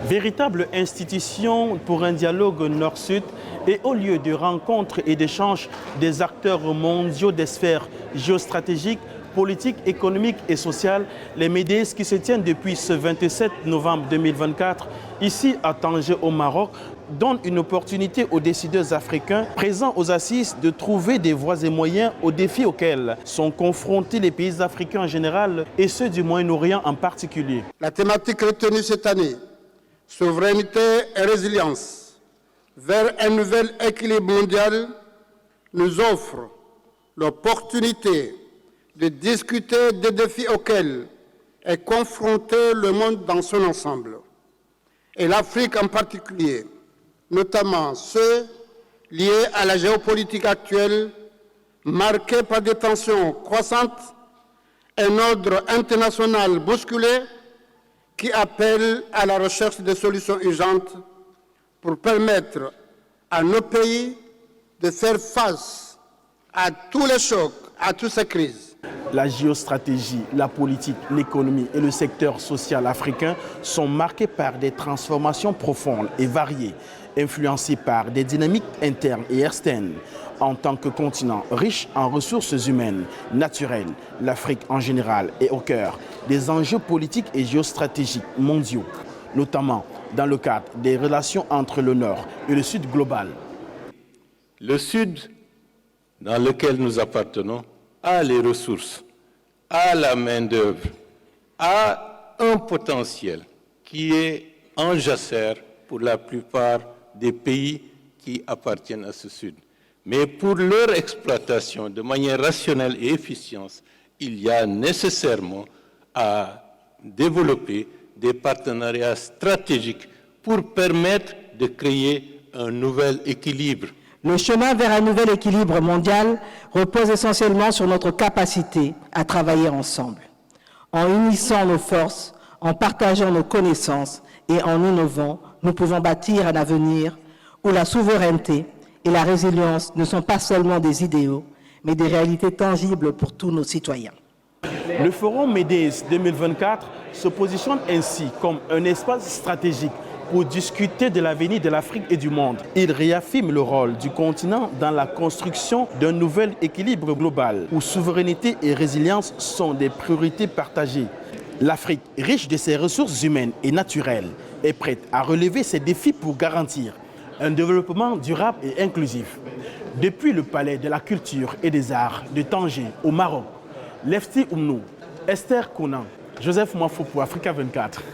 Véritable institution pour un dialogue nord-sud et au lieu de rencontres et d'échanges des acteurs mondiaux des sphères géostratégiques, politiques, économiques et sociales, les MEDES qui se tiennent depuis ce 27 novembre 2024 ici à Tanger au Maroc donnent une opportunité aux décideurs africains présents aux assises de trouver des voies et moyens aux défis auxquels sont confrontés les pays africains en général et ceux du Moyen-Orient en particulier. La thématique retenue cette année, souveraineté et résilience, vers un nouvel équilibre mondial, nous offre l'opportunité de discuter des défis auxquels est confronté le monde dans son ensemble, et l'Afrique en particulier, notamment ceux liés à la géopolitique actuelle, marquée par des tensions croissantes, un ordre international bousculé qui appelle à la recherche de solutions urgentes pour permettre à nos pays de faire face à tous les chocs, à toutes ces crises. La géostratégie, la politique, l'économie et le secteur social africain sont marqués par des transformations profondes et variées, influencées par des dynamiques internes et externes. En tant que continent riche en ressources humaines, naturelles, l'Afrique en général est au cœur des enjeux politiques et géostratégiques mondiaux, notamment dans le cadre des relations entre le Nord et le Sud global. Le Sud, dans lequel nous appartenons, a les ressources, a la main-d'œuvre, a un potentiel qui est en jachère pour la plupart des pays qui appartiennent à ce Sud. Mais pour leur exploitation de manière rationnelle et efficiente, il y a nécessairement à développer des partenariats stratégiques pour permettre de créer un nouvel équilibre. Le chemin vers un nouvel équilibre mondial repose essentiellement sur notre capacité à travailler ensemble. En unissant nos forces, en partageant nos connaissances et en innovant, nous pouvons bâtir un avenir où la souveraineté et la résilience ne sont pas seulement des idéaux, mais des réalités tangibles pour tous nos citoyens. Le Forum MEDES 2024 se positionne ainsi comme un espace stratégique pour discuter de l'avenir de l'Afrique et du monde. Il réaffirme le rôle du continent dans la construction d'un nouvel équilibre global où souveraineté et résilience sont des priorités partagées. L'Afrique, riche de ses ressources humaines et naturelles, est prête à relever ces défis pour garantir un développement durable et inclusif. Depuis le Palais de la Culture et des Arts de Tanger au Maroc, Lefty Oumnou, Esther Konan, Joseph Mwafou pour Africa 24.